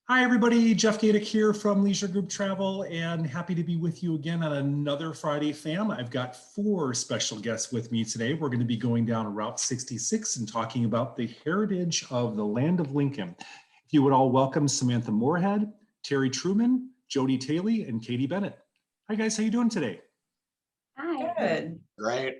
Hi, everybody. Jeff Gadick here from Leisure Group Travel, and happy to be with you again on another Friday Fam. I've got four special guests with me today. We're going to be going down Route 66 and talking about the heritage of the land of Lincoln. If you would all welcome Samantha Moorehead, Terry Truman, Jody Tailey, and Katie Bennet. Hi, guys. How you doing today? Hi. Good. Great.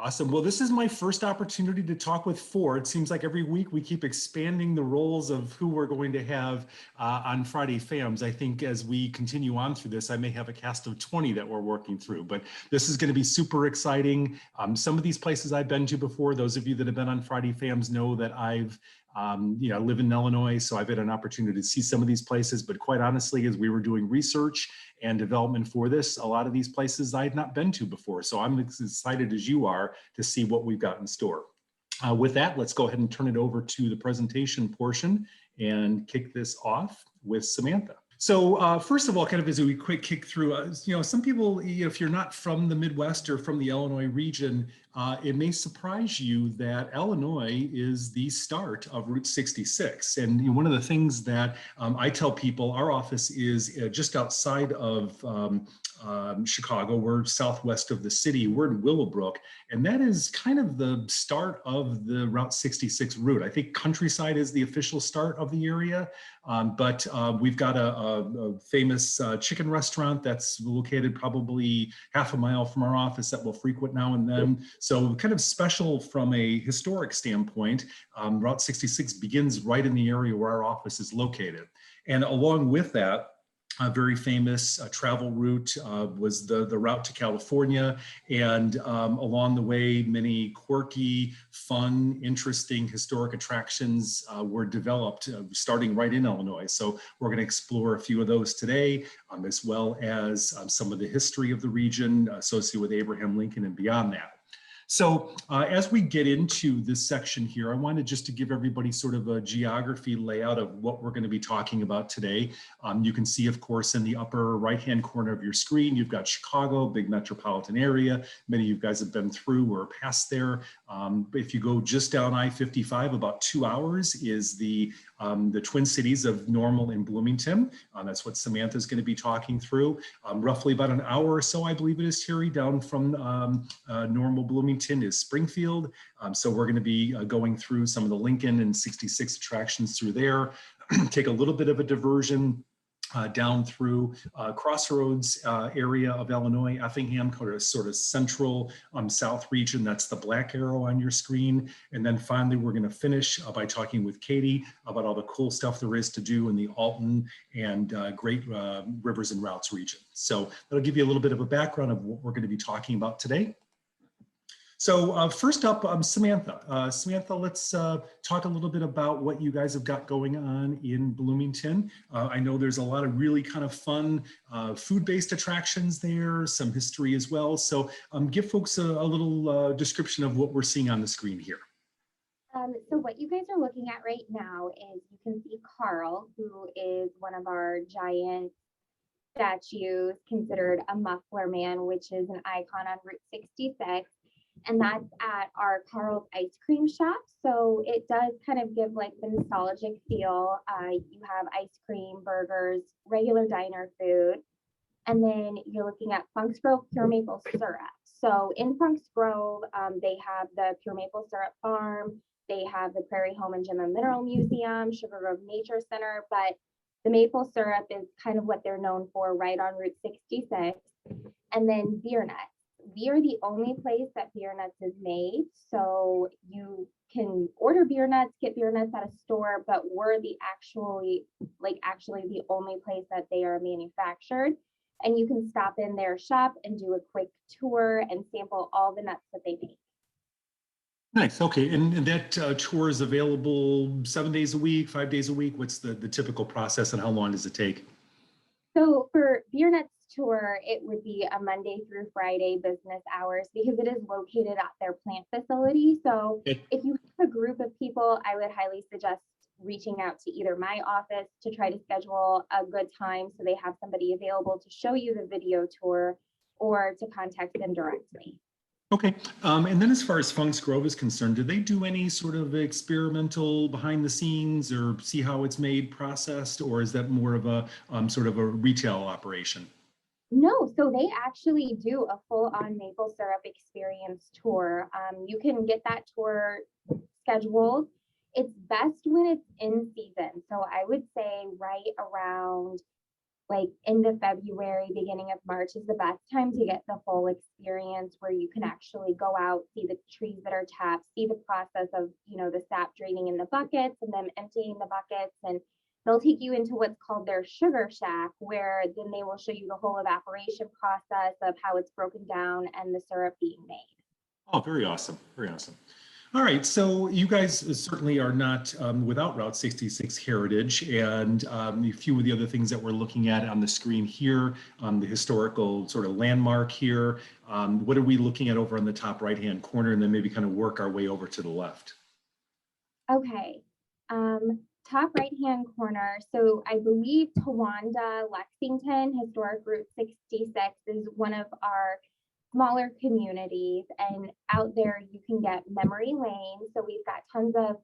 Awesome. Well, this is my first opportunity to talk with four. It seems like every week we keep expanding the roles of who we're going to have on Friday Fams. I think as we continue on through this, I may have a cast of 20 that we're working through, but this is going to be super exciting. Some of these places I've been to before, those of you that have been on Friday Fams know that I live in Illinois, so I've had an opportunity to see some of these places, but quite honestly, as we were doing research and development for this, a lot of these places I had not been to before. So I'm as excited as you are to see what we've got in store. With that, let's go ahead and turn it over to the presentation portion and kick this off with Samantha. So first of all, kind of as we quick kick through, some people, if you're not from the Midwest or from the Illinois region, it may surprise you that Illinois is the start of Route 66. And one of the things that I tell people, our office is just outside of Chicago. We're southwest of the city. We're in Willowbrook, and that is kind of the start of the Route 66 route. I think Countryside is the official start of the area, but we've got a famous chicken restaurant that's located probably half a mile from our office that we'll frequent now and then. So kind of special from a historic standpoint. Route 66 begins right in the area where our office is located. And along with that, a very famous travel route was the route to California. And along the way, many quirky, fun, interesting historic attractions were developed starting right in Illinois. So we're going to explore a few of those today, as well as some of the history of the region associated with Abraham Lincoln and beyond that. So as we get into this section here, I wanted just to give everybody sort of a geography layout of what we're going to be talking about today. You can see, of course, in the upper right-hand corner of your screen, you've got Chicago, big metropolitan area. Many of you guys have been through or past there. If you go just down I-55, about 2 hours is the Twin Cities of Normal and Bloomington. That's what Samantha is going to be talking through. Roughly about an hour or so, I believe it is, Terry, down from Normal Bloomington is Springfield. So we're going to be going through some of the Lincoln and 66 attractions through there. Take a little bit of a diversion down through Crossroads area of Illinois, Effingham, sort of central south region. That's the black arrow on your screen. And then finally, we're going to finish by talking with Katie about all the cool stuff there is to do in the Alton and Great Rivers and Routes region. So that'll give you a little bit of a background of what we're going to be talking about today. So first up, Samantha. Samantha, let's talk a little bit about what you guys have got going on in Bloomington. I know there's a lot of really kind of fun food-based attractions there, some history as well. So give folks a little description of what we're seeing on the screen here. So what you guys are looking at right now is you can see Carl, who is one of our giant statues, considered a muffler man, which is an icon on Route 66. And that's at our Carl's ice cream shop. So it does kind of give like the nostalgic feel. You have ice cream, burgers, regular diner food. And then you're looking at Funk's Grove Pure Maple Syrup. So in Funk's Grove, they have the Pure Maple Syrup Farm. They have the Prairie Home and Gem and Mineral Museum, Sugar Grove Nature Center. But the maple syrup is kind of what they're known for right on Route 66. And then beer nuts. We are the only place that beer nuts is made. So you can order beer nuts, get beer nuts at a store, but we're the actually the only place that they are manufactured. And you can stop in their shop and do a quick tour and sample all the nuts that they make. Nice. Okay. And that tour is available 7 days a week, 5 days a week. What's the typical process and how long does it take? So for beer nuts tour, it would be a Monday through Friday business hours because it is located at their plant facility. So if you have a group of people, I would highly suggest reaching out to either my office to try to schedule a good time so they have somebody available to show you the video tour or to contact them directly. Okay. And then as far as Funk's Grove is concerned, do they do any sort of experimental behind the scenes or see how it's made, processed, or is that more of a sort of a retail operation? No, so they actually do a full-on maple syrup experience tour. You can get that tour scheduled. It's best when it's in season. So I would say right around like end of February, beginning of March is the best time to get the full experience where you can actually go out, see the trees that are tapped, see the process of, the sap draining in the buckets and then emptying the buckets. And they'll take you into what's called their sugar shack, where then they will show you the whole evaporation process of how it's broken down and the syrup being made. Oh, very awesome. Very awesome. All right, so you guys certainly are not without Route 66 heritage, and a few of the other things that we're looking at on the screen here, the historical sort of landmark here. What are we looking at over on the top right-hand corner, and then maybe kind of work our way over to the left? Okay. Top right-hand corner. So I believe Towanda, Lexington, Historic Route 66 is one of our smaller communities, and out there you can get memory lane. So we've got tons of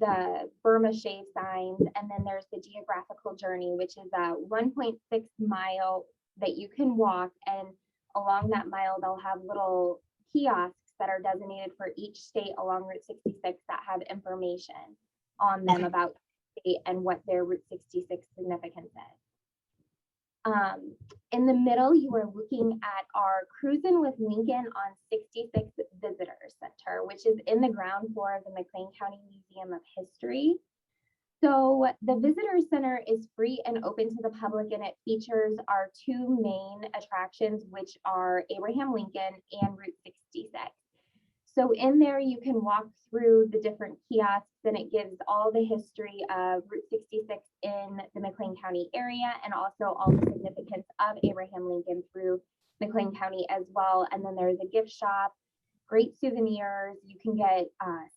the Burma shave signs, and then there's the geographical journey, which is a 1.6 mile that you can walk, and along that mile they'll have little kiosks that are designated for each state along Route 66 that have information on them about the state and what their Route 66 significance is. In the middle, you are looking at our Cruisin' with Lincoln on 66 Visitor Center, which is in the ground floor of the McLean County Museum of History. So the Visitor Center is free and open to the public, and it features our two main attractions, which are Abraham Lincoln and Route 66. So in there, you can walk through the different kiosks, and it gives all the history of Route 66 in the McLean County area, and also all the significance of Abraham Lincoln through McLean County as well. And then there's a gift shop, great souvenirs. You can get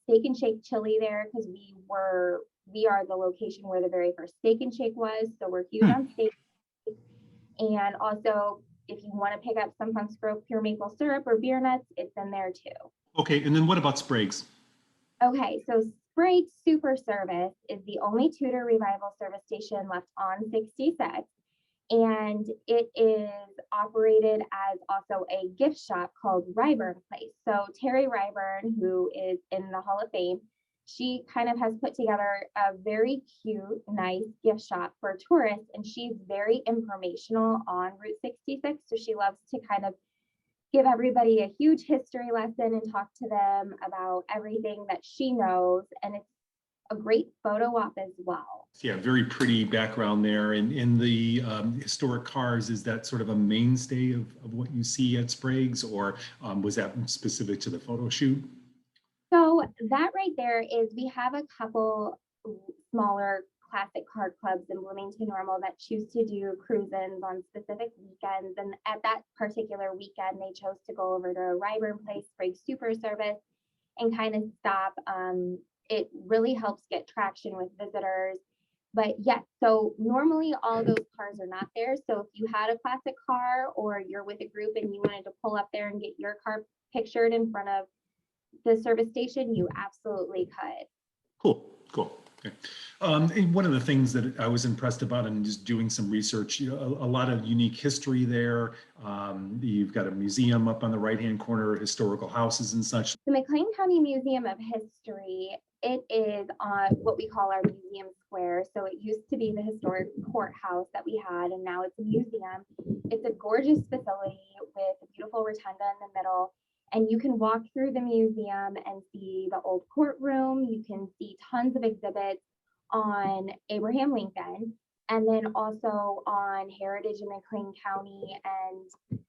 Steak and Shake chili there, because we are the location where the very first Steak and Shake was. So we're huge on steak. And also, if you want to pick up some Funk's Grove pure maple syrup or beer nuts, it's in there too. Okay, and then what about Sprague's? Okay, so Sprague's Super Service is the only Tudor revival service station left on 66, and it is operated as also a gift shop called Ryburn Place. So Terry Ryburn, who is in the Hall of Fame, she kind of has put together a very cute, nice gift shop for tourists, and she's very informational on Route 66. So she loves to kind of give everybody a huge history lesson and talk to them about everything that she knows. And it's a great photo op as well. Yeah, very pretty background there. And in the historic cars, is that sort of a mainstay of what you see at Sprague's, or was that specific to the photo shoot? So that right there is, we have a couple smaller classic car clubs in Bloomington Normal that choose to do cruise-ins on specific weekends. And at that particular weekend, they chose to go over to Ryburn Place, Sprague Super Service, and kind of stop. It really helps get traction with visitors. But yes, so normally all those cars are not there. So if you had a classic car, or you're with a group and you wanted to pull up there and get your car pictured in front of the service station, you absolutely could. Cool. Okay. And one of the things that I was impressed about in just doing some research, a lot of unique history there. You've got a museum up on the right-hand corner, historical houses and such. The McLean County Museum of History, it is on what we call our museum square. So it used to be the historic courthouse that we had, and now it's a museum. It's a gorgeous facility with a beautiful rotunda in the middle. And you can walk through the museum and see the old courtroom. You can see tons of exhibits on Abraham Lincoln, and then also on heritage in McLean County. And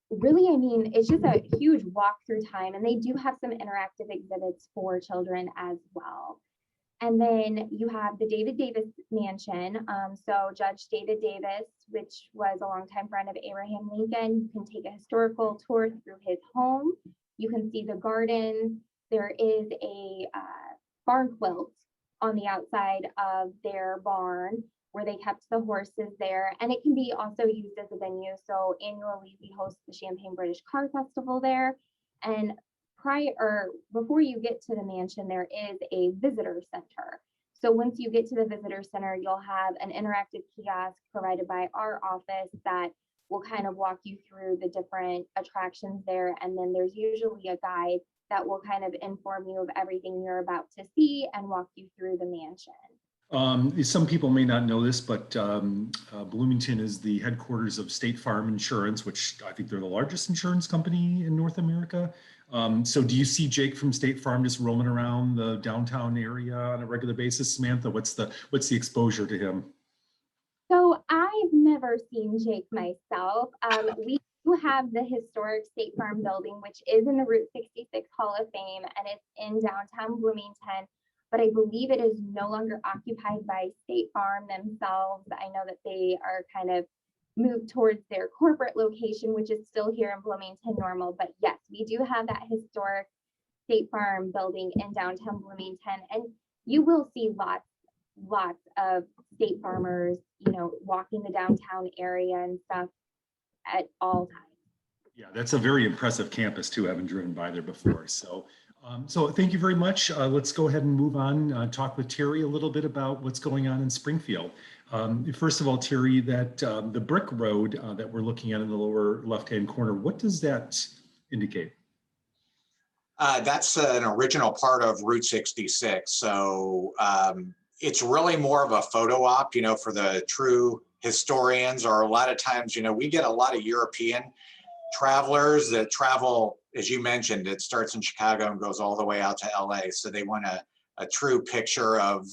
really, I mean, it's just a huge walk-through time. And they do have some interactive exhibits for children as well. And then you have the David Davis Mansion. So Judge David Davis, which was a longtime friend of Abraham Lincoln, you can take a historical tour through his home. You can see the garden. There is a barn quilt on the outside of their barn where they kept the horses there. And it can be also used as a venue. So annually we host the Champagne British Car Festival there. And before you get to the mansion, there is a visitor center. So once you get to the visitor center, you'll have an interactive kiosk provided by our office that will kind of walk you through the different attractions there. And then there's usually a guide that will kind of inform you of everything you're about to see and walk you through the mansion. Some people may not know this, but Bloomington is the headquarters of State Farm Insurance, which I think they're the largest insurance company in North America. So do you see Jake from State Farm just roaming around the downtown area on a regular basis? Samantha, what's the exposure to him? So I've never seen Jake myself. We do have the historic State Farm building, which is in the Route 66 Hall of Fame, and it's in downtown Bloomington. But I believe it is no longer occupied by State Farm themselves. I know that they are kind of moved towards their corporate location, which is still here in Bloomington Normal. But yes, we do have that historic State Farm building in downtown Bloomington, and you will see lots of state farmers, walking the downtown area and stuff at all times. Yeah, that's a very impressive campus too. I haven't driven by there before. So thank you very much. Let's go ahead and move on, talk with Terry a little bit about what's going on in Springfield. First of all, Terry, that the brick road that we're looking at in the lower left-hand corner, what does that indicate? That's an original part of Route 66. So it's really more of a photo op, for the true historians, or a lot of times, we get a lot of European travelers that travel, as you mentioned, it starts in Chicago and goes all the way out to LA. So they want a true picture of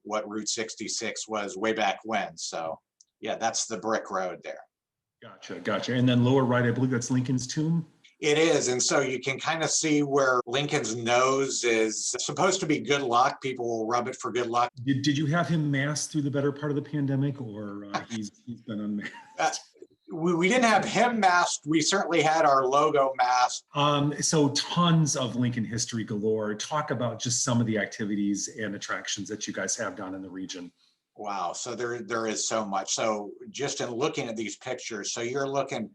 what Route 66 was way back when. So yeah, that's the brick road there. Gotcha. And then lower right, I believe that's Lincoln's tomb. It is. And so you can kind of see where Lincoln's nose is supposed to be good luck. People will rub it for good luck. Did you have him masked through the better part of the pandemic, or he's been unmasked? We didn't have him masked. We certainly had our logo masked. So tons of Lincoln history galore. Talk about just some of the activities and attractions that you guys have down in the region. Wow. So there is so much. So just in looking at these pictures, so you're looking,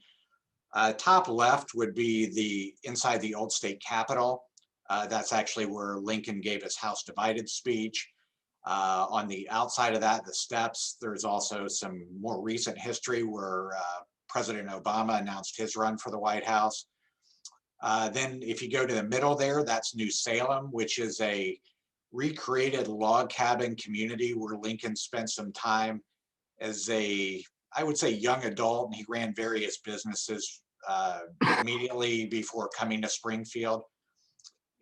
top left would be inside the old state capitol. That's actually where Lincoln gave his House Divided speech. On the outside of that, the steps, there's also some more recent history where President Obama announced his run for the White House. Then if you go to the middle there, that's New Salem, which is a recreated log cabin community where Lincoln spent some time as I would say, young adult, and he ran various businesses immediately before coming to Springfield.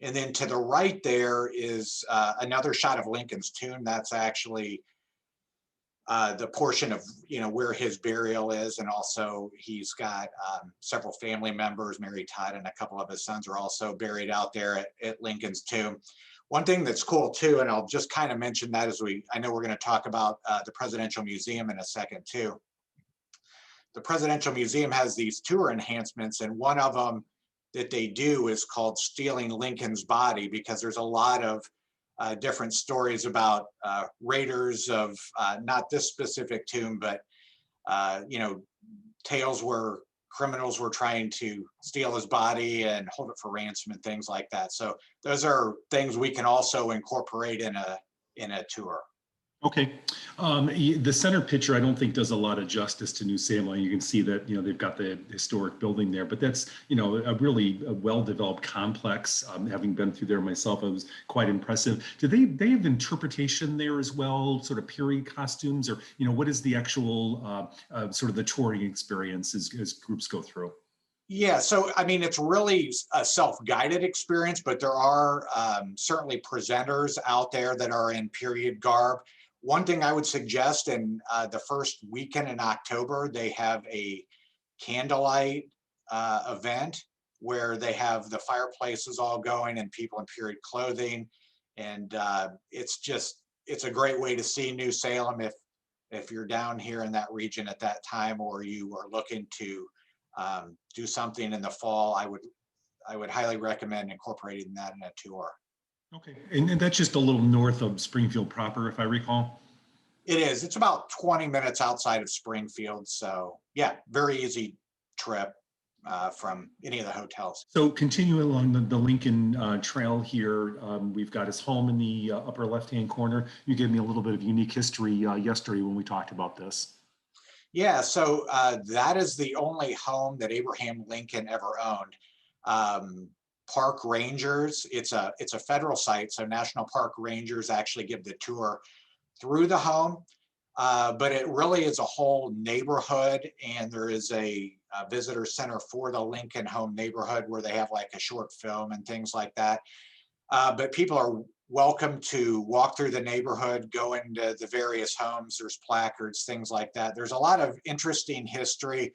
And then to the right there is another shot of Lincoln's tomb. That's actually the portion of where his burial is, and also he's got several family members. Mary Todd and a couple of his sons are also buried out there at Lincoln's tomb. One thing that's cool too, and I'll just kind of mention that as I know we're going to talk about the Presidential Museum in a second too. The Presidential Museum has these tour enhancements, and one of them that they do is called Stealing Lincoln's Body, because there's a lot of different stories about raiders of not this specific tomb, but tales where criminals were trying to steal his body and hold it for ransom and things like that. So those are things we can also incorporate in a tour. Okay. The center picture, I don't think does a lot of justice to New Salem. You can see that, they've got the historic building there, but that's, a really well-developed complex. Having been through there myself, it was quite impressive. Do they have interpretation there as well, sort of period costumes, or, what is the actual sort of the touring experience as groups go through? Yeah, so I mean, it's really a self-guided experience, but there are certainly presenters out there that are in period garb. One thing I would suggest, in the first weekend in October, they have a candlelight event where they have the fireplaces all going and people in period clothing. And it's a great way to see New Salem if you're down here in that region at that time, or you are looking to do something in the fall. I would highly recommend incorporating that in a tour. Okay, and that's just a little north of Springfield proper, if I recall. It is. It's about 20 minutes outside of Springfield. So yeah, very easy trip from any of the hotels. So continuing along the Lincoln Trail here, we've got his home in the upper left-hand corner. You gave me a little bit of unique history yesterday when we talked about this. Yeah, so that is the only home that Abraham Lincoln ever owned. Park rangers, it's a federal site, so National Park Rangers actually give the tour through the home. But it really is a whole neighborhood, and there is a visitor center for the Lincoln home neighborhood where they have like a short film and things like that. But people are welcome to walk through the neighborhood, go into the various homes. There's placards, things like that. There's a lot of interesting history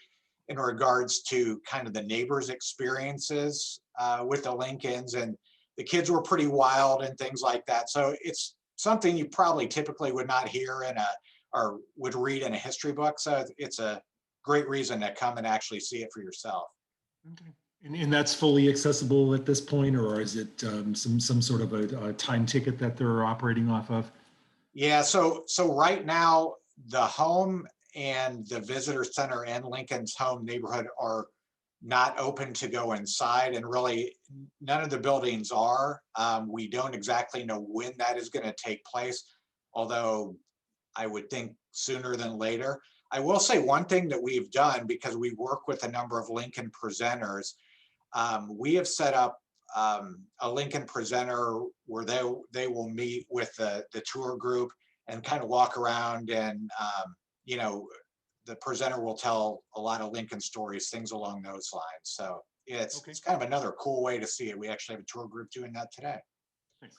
in regards to kind of the neighbors' experiences with the Lincolns, and the kids were pretty wild and things like that. So it's something you probably typically would not hear in a or would read in a history book. So it's a great reason to come and actually see it for yourself. Okay. And that's fully accessible at this point, or is it some sort of a time ticket that they're operating off of? Yeah, so right now the home and the visitor center and Lincoln's home neighborhood are not open to go inside, and really none of the buildings are. We don't exactly know when that is going to take place, although I would think sooner than later. I will say one thing that we've done, because we work with a number of Lincoln presenters, we have set up a Lincoln presenter where they will meet with the tour group and kind of walk around, and you know, the presenter will tell a lot of Lincoln stories, things along those lines. So yeah, Okay. it's kind of another cool way to see it. We actually have a tour group doing that today. Thanks.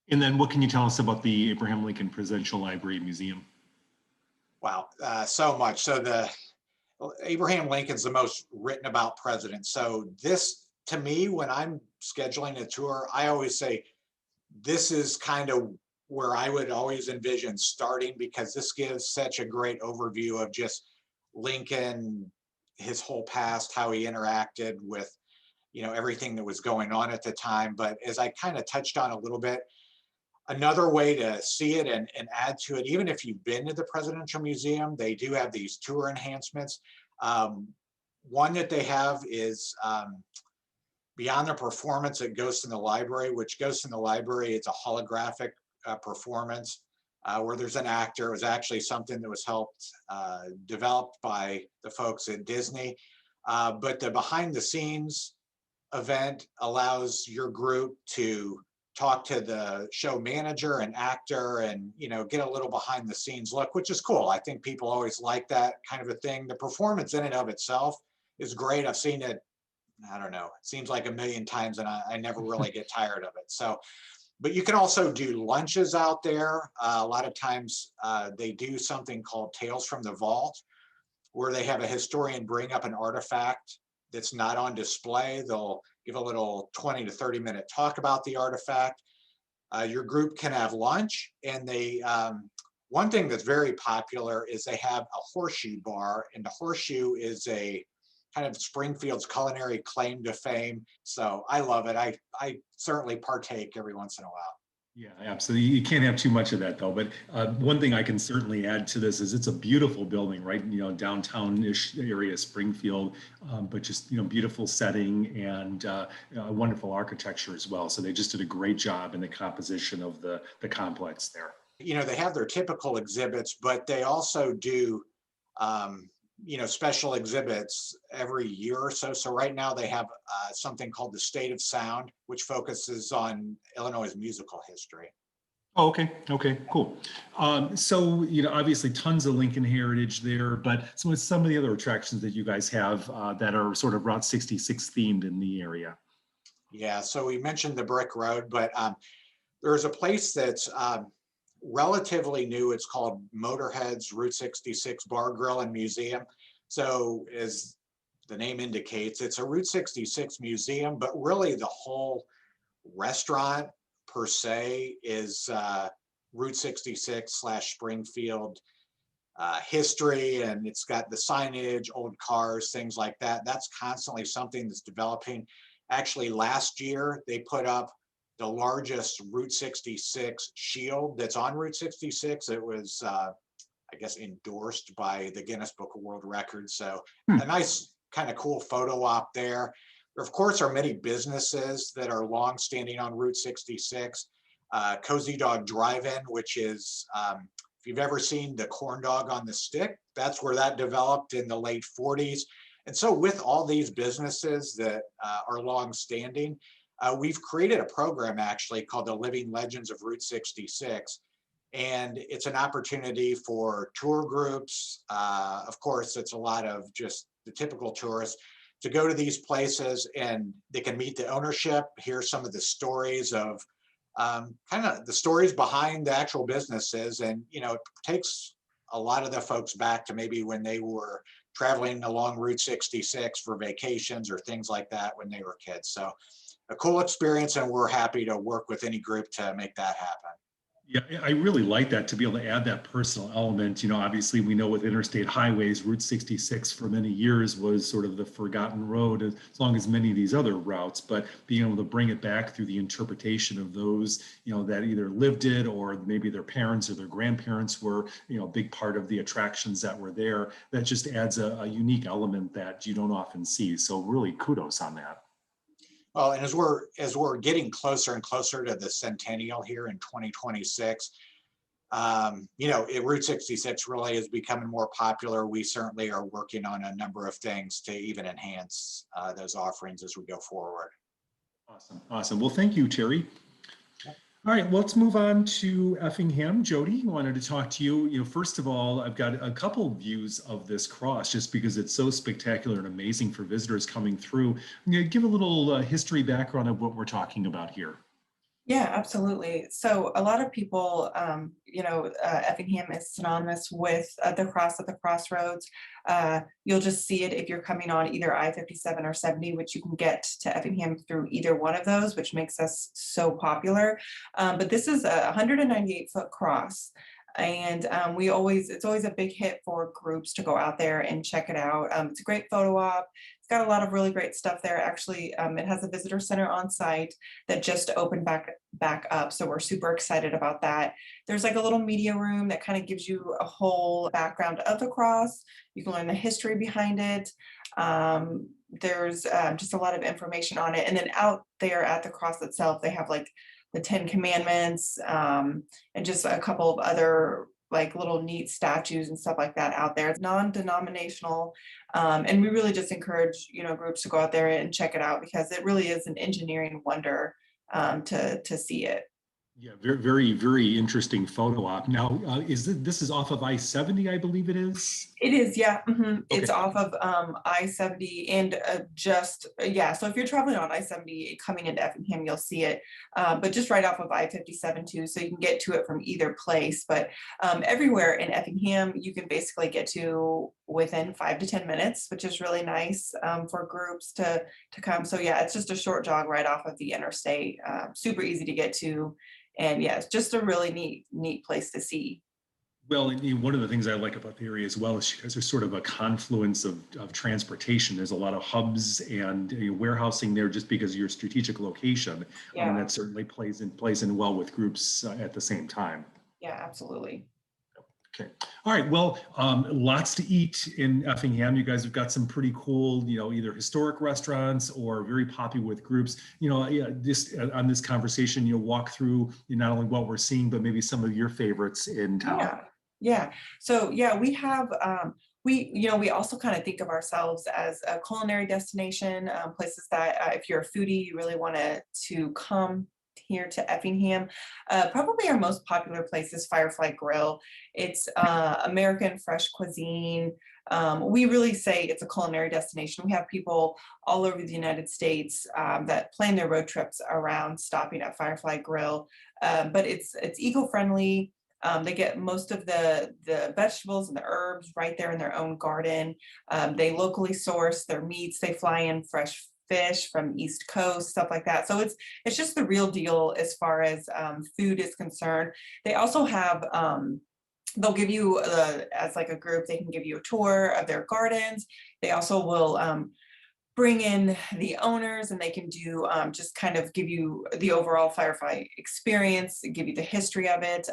And then what can you tell us about the Abraham Lincoln Presidential Library Museum? Wow, so much. So the Abraham Lincoln's the most written about president. So this, to me, when I'm scheduling a tour, I always say this is kind of where I would always envision starting, because this gives such a great overview of just Lincoln, his whole past, how he interacted with, you know, everything that was going on at the time. But as I kind of touched on a little bit, another way to see it and add to it, even if you've been to the Presidential Museum, they do have these tour enhancements. Um, One that they have is beyond the performance at Ghost in the Library, which Ghost in the Library, it's a holographic performance where there's an actor. It was actually something that was helped developed by the folks at Disney. But the behind the scenes event allows your group to talk to the show manager and actor, and you know, get a little behind the scenes look, which is cool. I think people always like that kind of a thing. The performance in and of itself is great. I've seen it, I don't know, it seems like a million times, and I never really get tired of it. So, but you can also do lunches out there. A lot of times they do something called Tales from the Vault, where they have a historian bring up an artifact that's not on display. They'll give a little 20 to 30-minute talk about the artifact. Your group can have lunch, and they one thing that's very popular is they have a horseshoe bar, and the horseshoe is a kind of Springfield's culinary claim to fame. So I love it. I certainly partake every once in a while. Yeah, absolutely. You can't have too much of that though. But one thing I can certainly add to this is it's a beautiful building, right? You know, downtown-ish area, Springfield, but just, you know, beautiful setting and wonderful architecture as well. So they just did a great job in the composition of the complex there. You know, they have their typical exhibits, but they also do you know, special exhibits every year or so. So right now they have something called the State of Sound, which focuses on Illinois' musical history. Oh, okay. Okay, cool. So, you know, obviously tons of Lincoln heritage there, but some of the other attractions that you guys have that are sort of Route 66 themed in the area. Yeah, so we mentioned the Brick Road, but there's a place that's relatively new. It's called Motorheads Route 66 Bar, Grill, and Museum. So as the name indicates, it's a Route 66 museum, but really the whole restaurant per se is Route 66 / Springfield history, and it's got the signage, old cars, things like that. That's constantly something that's developing. Actually, last year they put up the largest Route 66 shield that's on Route 66. It was, I guess, endorsed by the Guinness Book of World Records. So a nice kind of cool photo op there. There, of course, are many businesses that are long-standing on Route 66. Cozy Dog Drive-In, which is, if you've ever seen the corn dog on the stick, that's where that developed in the late 40s. And so with all these businesses that are long-standing, we've created a program actually called the Living Legends of Route 66. And it's an opportunity for tour groups. Of course, it's a lot of just the typical tourists to go to these places, and they can meet the ownership, hear some of the stories of kind of the stories behind the actual businesses. And, you know, it takes a lot of the folks back to maybe when they were traveling along Route 66 for vacations or things like that when they were kids. So a cool experience, and we're happy to work with any group to make that happen. Yeah, I really like that, to be able to add that personal element. You know, obviously we know with interstate highways, Route 66 for many years was sort of the forgotten road, as long as many of these other routes, but being able to bring it back through the interpretation of those, you know, that either lived it or maybe their parents or their grandparents were, you know, a big part of the attractions that were there, that just adds a unique element that you don't often see. So really kudos on that. Well, and as we're getting closer and closer to the centennial here in 2026, you know, Route 66 really is becoming more popular. We certainly are working on a number of things to even enhance those offerings as we go forward. Awesome. Awesome. Well, thank you, Terry. All right, well, let's move on to Effingham. Jody, I wanted to talk to you. You know, first of all, I've got a couple views of this cross just because it's so spectacular and amazing for visitors coming through. You know, give a little history background of what we're talking about here. Yeah, absolutely. So a lot of people, Effingham is synonymous with the cross at the crossroads. You'll just see it if you're coming on either I-57 or 70, which you can get to Effingham through either one of those, which makes us so popular. But this is a 198-foot cross. And it's always a big hit for groups to go out there and check it out. It's a great photo op. It's got a lot of really great stuff there. Actually, it has a visitor center on site that just opened back up. So we're super excited about that. There's like a little media room that kind of gives you a whole background of the cross. You can learn the history behind it. There's just a lot of information on it. And then out there at the cross itself, they have like the 10 Commandments, and just a couple of other like little neat statues and stuff like that out there. It's non-denominational, and we really just encourage, you know, groups to go out there and check it out because it really is an engineering wonder to see it. Yeah, very, very, very interesting photo op. Now, this is off of I-70, I believe it is? It is, yeah. It's Okay. off of I-70 and so if you're traveling on I-70 coming into Effingham, you'll see it, but just right off of I-57 too, so you can get to it from either place. But everywhere in Effingham, you can basically get to within 5 to 10 minutes, which is really nice for groups to come. So yeah, it's just a short jog right off of the interstate, super easy to get to. And yeah, it's just a really neat place to see. Well, and one of the things I like about the area as well is because there's sort of a confluence of transportation. There's a lot of hubs and warehousing there just because of your strategic location. Yeah. And that certainly plays in well with groups at the same time. Yeah, absolutely. Okay. All right. Well, lots to eat in Effingham. You guys have got some pretty cool, either historic restaurants or very popular with groups. Just on this conversation, walk through not only what we're seeing, but maybe some of your favorites in town. Yeah. So yeah, we have, we also kind of think of ourselves as a culinary destination, places that if you're a foodie, you really want to come here to Effingham. Probably our most popular place is Firefly Grill. It's American fresh cuisine. We really say it's a culinary destination. We have people all over the United States that plan their road trips around stopping at Firefly Grill. But it's eco-friendly. They get most of the vegetables and the herbs right there in their own garden. They locally source their meats. They fly in fresh fish from East Coast, stuff like that. So it's just the real deal as far as food is concerned. They also have, they'll give you, as like a group, they can give you a tour of their gardens. They also will bring in the owners and they can do just kind of give you the overall firefight experience, give you the history of it.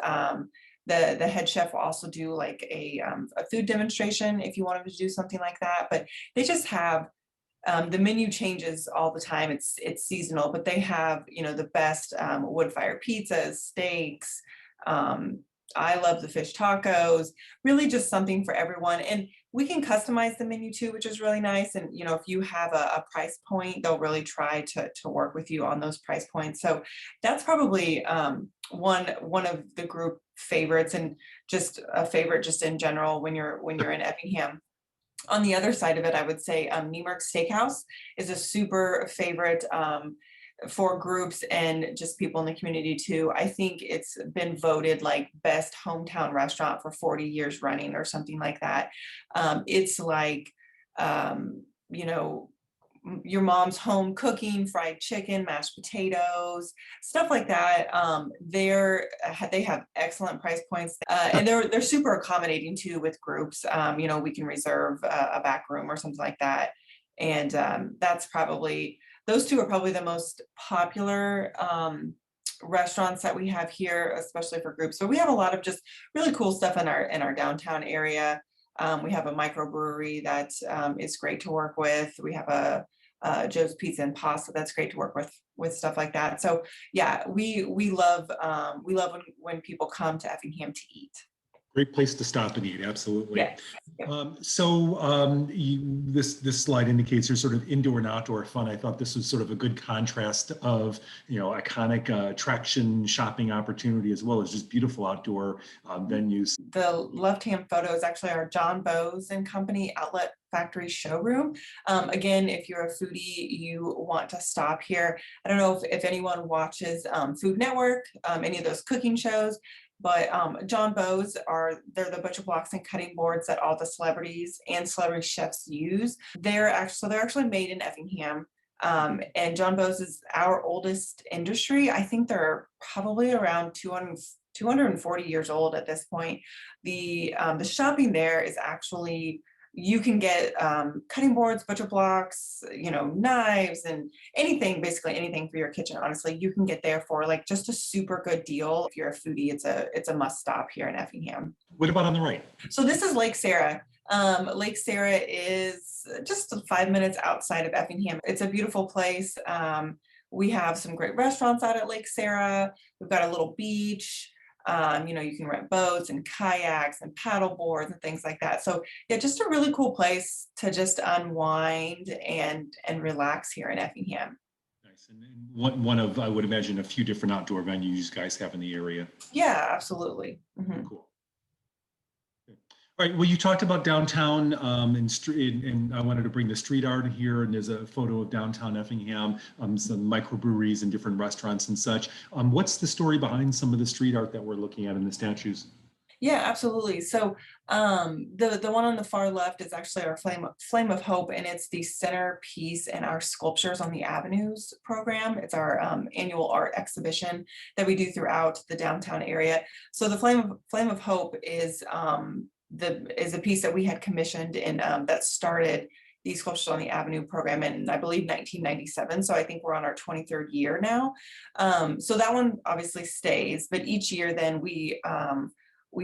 The head chef will also do like a food demonstration if you wanted to do something like that. But they just have the menu changes all the time. It's seasonal, but they have, you know, the best wood fire pizzas, steaks. I love the fish tacos, really just something for everyone. And we can customize the menu too, which is really nice. And, you know, if you have a price point, they'll really try to work with you on those price points. So that's probably one of the group favorites, and just a favorite just in general when you're in Effingham. On the other side of it, I would say Newark Steakhouse is a super favorite for groups and just people in the community too. I think it's been voted like best hometown restaurant for 40 years running or something like that. It's like, you know, your mom's home cooking, fried chicken, mashed potatoes, stuff like that. They have excellent price points, and they're super accommodating too with groups. You know, we can reserve a back room or something like that, and that's probably, those two are probably the most popular restaurants that we have here, especially for groups. So we have a lot of just really cool stuff in our downtown area. We have a microbrewery that is great to work with. We have a Joe's Pizza and Pasta that's great to work with stuff like that. So yeah, we love when people come to Effingham to eat. Great place to stop and eat, absolutely. Yeah. This slide indicates your sort of indoor and outdoor fun. I thought this was sort of a good contrast of, you know, iconic attraction shopping opportunity as well as just beautiful outdoor venues. The left-hand photo is actually our John Bowes and Company Outlet Factory showroom. Again, if you're a foodie, you want to stop here. I don't know if anyone watches Food Network, any of those cooking shows, but John Bowes they're the butcher blocks and cutting boards that all the celebrities and celebrity chefs use. They're actually made in Effingham. And John Bowes is our oldest industry. I think they're probably around 240 years old at this point. The shopping there is actually, you can get cutting boards, butcher blocks, you know, knives, and anything, basically anything for your kitchen. Honestly, you can get there for like just a super good deal. If you're a foodie, it's a must stop here in Effingham. What about on the right? So this is Lake Sarah. Lake Sarah is just 5 minutes outside of Effingham. It's a beautiful place. We have some great restaurants out at Lake Sarah. We've got a little beach. You know, you can rent boats and kayaks and paddle boards and things like that. So yeah, just a really cool place to just unwind and relax here in Effingham. Nice. And one of, I would imagine, a few different outdoor venues you guys have in the area. Yeah, absolutely. Mm-hmm. Cool. All right. Well, you talked about downtown and I wanted to bring the street art in here. And there's a photo of downtown Effingham, some microbreweries and different restaurants and such. What's the story behind some of the street art that we're looking at in the statues? Yeah, absolutely. So the one on the far left is actually our Flame of Hope, and it's the centerpiece in our Sculptures on the Avenues program. It's our annual art exhibition that we do throughout the downtown area. So the Flame of Hope is a piece that we had commissioned and that started the Sculptures on the Avenue program in, I believe, 1997. So I think we're on our 23rd year now. So that one obviously stays, but each year then we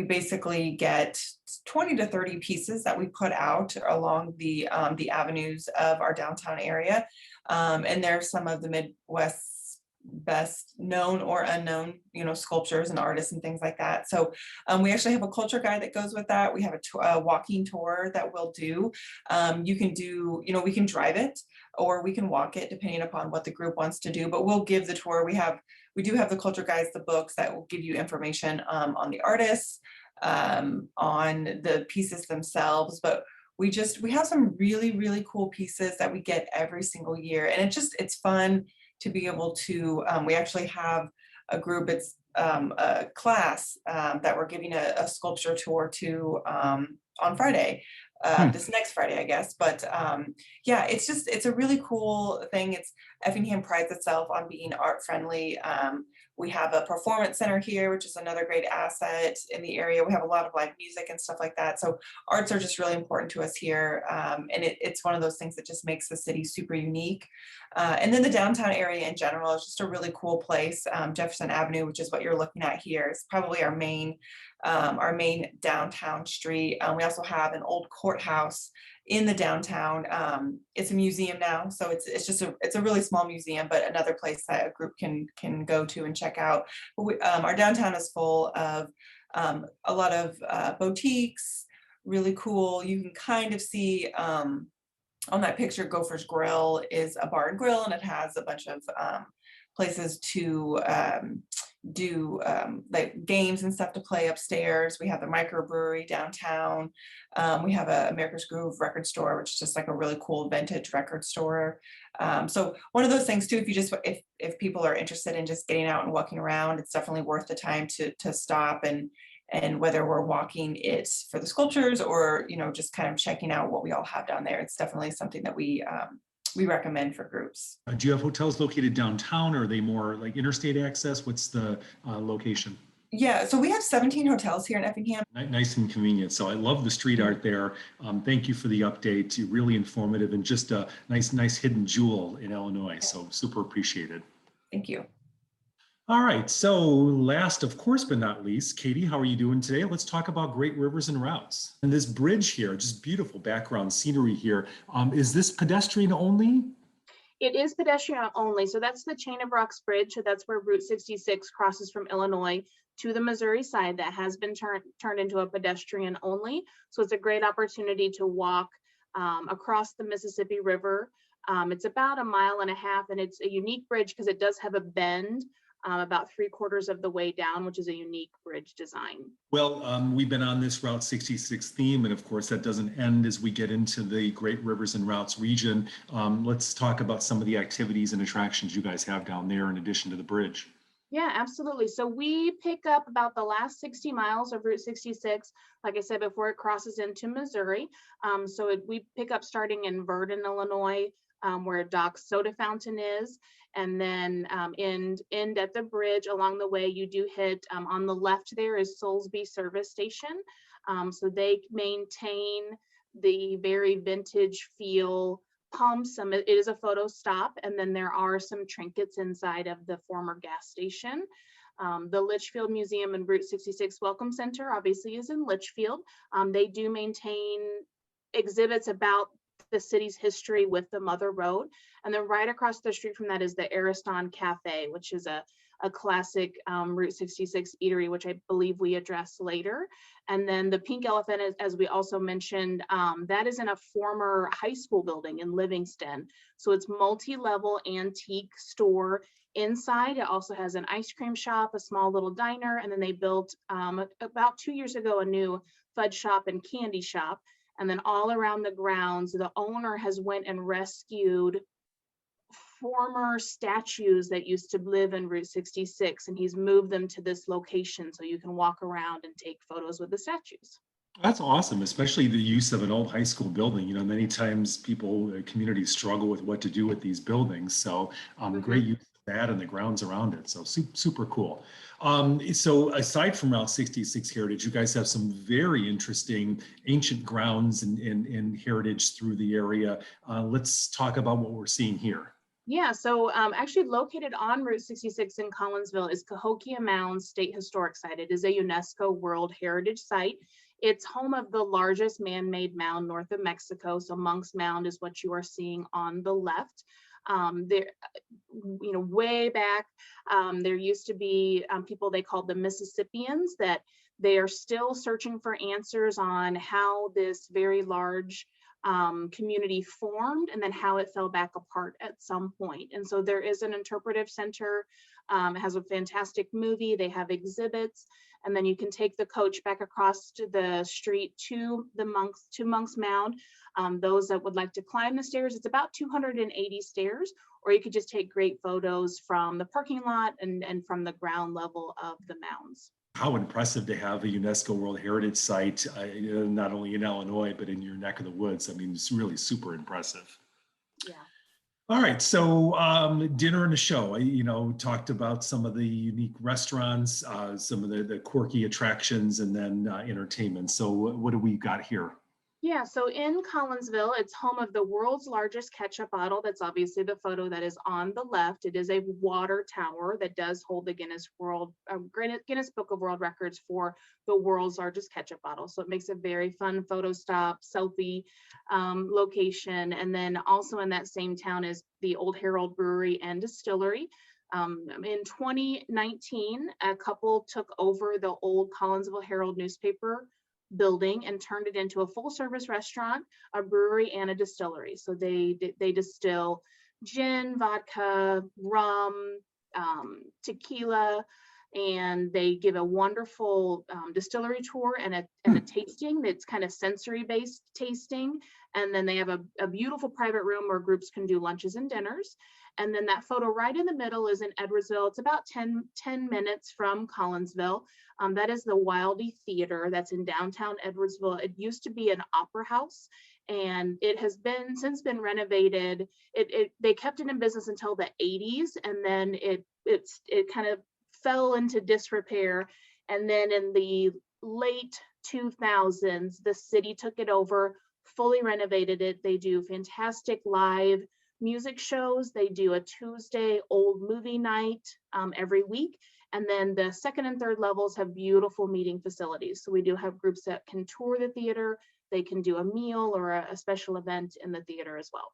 basically get 20 to 30 pieces that we put out along the avenues of our downtown area. And they're some of the Midwest's best known or unknown, you know, sculptures and artists and things like that. So we actually have a culture guide that goes with that. We have a walking tour that we'll do. You can do, you know, we can drive it or we can walk it depending upon what the group wants to do, but we'll give the tour. We do have the culture guides, the books that will give you information on the artists, on the pieces themselves, but we have some really, really cool pieces that we get every single year. And it's fun to be able to, we actually have a group, it's a class that we're giving a sculpture tour to on Friday, this next Friday, I guess. But yeah, it's a really cool thing. Effingham prides itself on being art friendly. We have a performance center here, which is another great asset in the area. We have a lot of live music and stuff like that. So arts are just really important to us here. And it's one of those things that just makes the city super unique. And then the downtown area in general is just a really cool place. Jefferson Avenue, which is what you're looking at here, is probably our main downtown street. We also have an old courthouse in the downtown. It's a museum now, so it's a really small museum, but another place that a group can go to and check out. But our downtown is full of a lot of boutiques, really cool. You can kind of see on that picture, Gopher's Grill is a bar and grill, and it has a bunch of places to do like games and stuff to play upstairs. We have the microbrewery downtown. We have a America's Groove record store, which is just like a really cool vintage record store. So one of those things too, if people are interested in just getting out and walking around, it's definitely worth the time to stop, and whether we're walking it for the sculptures or, you know, just kind of checking out what we all have down there, it's definitely something that we recommend for groups. Do you have hotels located downtown, or are they more like interstate access? What's the location? Yeah, so we have 17 hotels here in Effingham. Nice and convenient. So I love the street art there. Thank you for the update. You're really informative and just a nice hidden jewel in Illinois. So super appreciated. Thank you. All right. So last, of course, but not least, Katie, how are you doing today? Let's talk about great rivers and routes. And this bridge here, just beautiful background scenery here. Is this pedestrian only? It is pedestrian only. So that's the Chain of Rocks Bridge. So that's where Route 66 crosses from Illinois to the Missouri side. That has been turned into a pedestrian only. So it's a great opportunity to walk across the Mississippi River. It's about 1.5 miles, and it's a unique bridge because it does have a bend about 3/4 of the way down, which is a unique bridge design. Well, we've been on this Route 66 theme, and of course that doesn't end as we get into the Great Rivers and Routes region. Let's talk about some of the activities and attractions you guys have down there in addition to the bridge. Yeah, absolutely. So we pick up about the last 60 miles of Route 66, like I said, before it crosses into Missouri. We pick up starting in Verdon, Illinois, where Doc's Soda Fountain is, and then end at the bridge. Along the way, you do hit, on the left there is Soulsby Service Station. So they maintain the very vintage feel pumps. It is a photo stop, and then there are some trinkets inside of the former gas station. The Litchfield Museum and Route 66 Welcome Center obviously is in Litchfield. They do maintain exhibits about the city's history with the Mother Road. And then right across the street from that is the Ariston Cafe, which is a classic Route 66 eatery, which I believe we address later. And then the Pink Elephant, as we also mentioned, that is in a former high school building in Livingston. So it's multi-level antique store inside. It also has an ice cream shop, a small little diner, and then they built about 2 years ago a new fudge shop and candy shop. And then all around the grounds, the owner has went and rescued former statues that used to live in Route 66, and he's moved them to this location so you can walk around and take photos with the statues. That's awesome, especially the use of an old high school building. You know, many times communities struggle with what to do with these buildings. So great use of that and the grounds around it. So super cool. So aside from Route 66 heritage, you guys have some very interesting ancient grounds and heritage through the area. Let's talk about what we're seeing here. Yeah, so actually located on Route 66 in Collinsville is Cahokia Mounds State Historic Site. It is a UNESCO World Heritage Site. It's home of the largest man-made mound north of Mexico. So Monk's Mound is what you are seeing on the left. There, way back, there used to be people they called the Mississippians, that they are still searching for answers on how this very large community formed and then how it fell back apart at some point. And so there is an interpretive center. It has a fantastic movie. They have exhibits, and then you can take the coach back across to the street to Monk's Mound. Those that would like to climb the stairs, it's about 280 stairs, or you could just take great photos from the parking lot and from the ground level of the mounds. How impressive to have a UNESCO World Heritage Site, not only in Illinois, but in your neck of the woods. I mean, it's really super impressive. Yeah. All right, so dinner and a show. Talked about some of the unique restaurants, some of the quirky attractions, and then entertainment. So what do we got here? Yeah, so in Collinsville, it's home of the world's largest ketchup bottle. That's obviously the photo that is on the left. It is a water tower that does hold the Guinness Book of World Records for the world's largest ketchup bottle. So it makes a very fun photo stop, selfie location. And then also in that same town is the Old Herald Brewery and Distillery. In 2019, a couple took over the old Collinsville Herald newspaper building and turned it into a full service restaurant, a brewery, and a distillery. So they distill gin, vodka, rum, tequila, and they give a wonderful distillery tour and a tasting that's kind of sensory based tasting. And then they have a beautiful private room where groups can do lunches and dinners. And then that photo right in the middle is in Edwardsville. It's about 10 minutes from Collinsville. That is the Wildy Theater that's in downtown Edwardsville. It used to be an opera house, and it has since been renovated. They kept it in business until the 80s, and then it kind of fell into disrepair. And then in the late 2000s, the city took it over, fully renovated it. They do fantastic live music shows. They do a Tuesday old movie night every week. And then the second and third levels have beautiful meeting facilities. So we do have groups that can tour the theater. They can do a meal or a special event in the theater as well.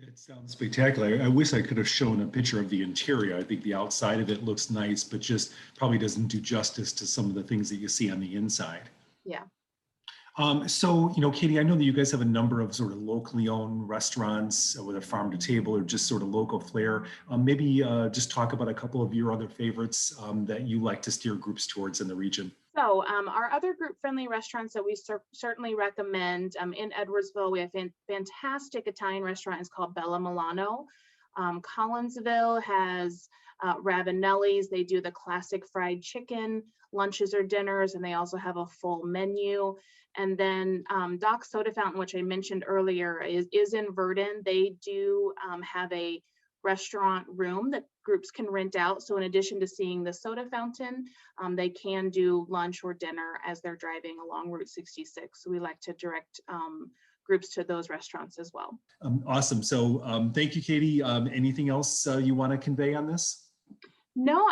It sounds spectacular. I wish I could have shown a picture of the interior. I think the outside of it looks nice, but just probably doesn't do justice to some of the things that you see on the inside. Yeah. So, Katie, I know that you guys have a number of sort of locally owned restaurants, whether farm to table or just sort of local flair. Maybe just talk about a couple of your other favorites that you like to steer groups towards in the region. So our other group-friendly restaurants that we certainly recommend in Edwardsville, we have a fantastic Italian restaurant. It's called Bella Milano. Collinsville has Ravanelli's. They do the classic fried chicken lunches or dinners, and they also have a full menu. And then Doc Soda Fountain, which I mentioned earlier, is in Verdon. They do have a restaurant room that groups can rent out. So in addition to seeing the soda fountain, they can do lunch or dinner as they're driving along Route 66. So we like to direct groups to those restaurants as well. Awesome. So thank you, Katie. Anything else you want to convey on this? No,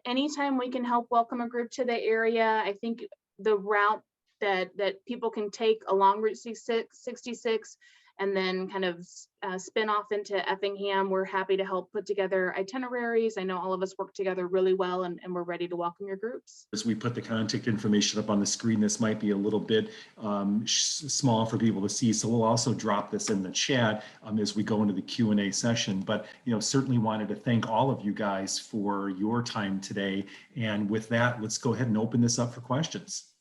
anytime we can help welcome a group to the area, I think the route that people can take along Route 66 and then kind of spin off into Effingham. We're happy to help put together itineraries. I know all of us work together really well, and we're ready to welcome your groups. As we put the contact information up on the screen, this might be a little bit small for people to see. So we'll also drop this in the chat as we go into the Q&A session. But, certainly wanted to thank all of you guys for your time today. And with that, let's go ahead and open this up for questions.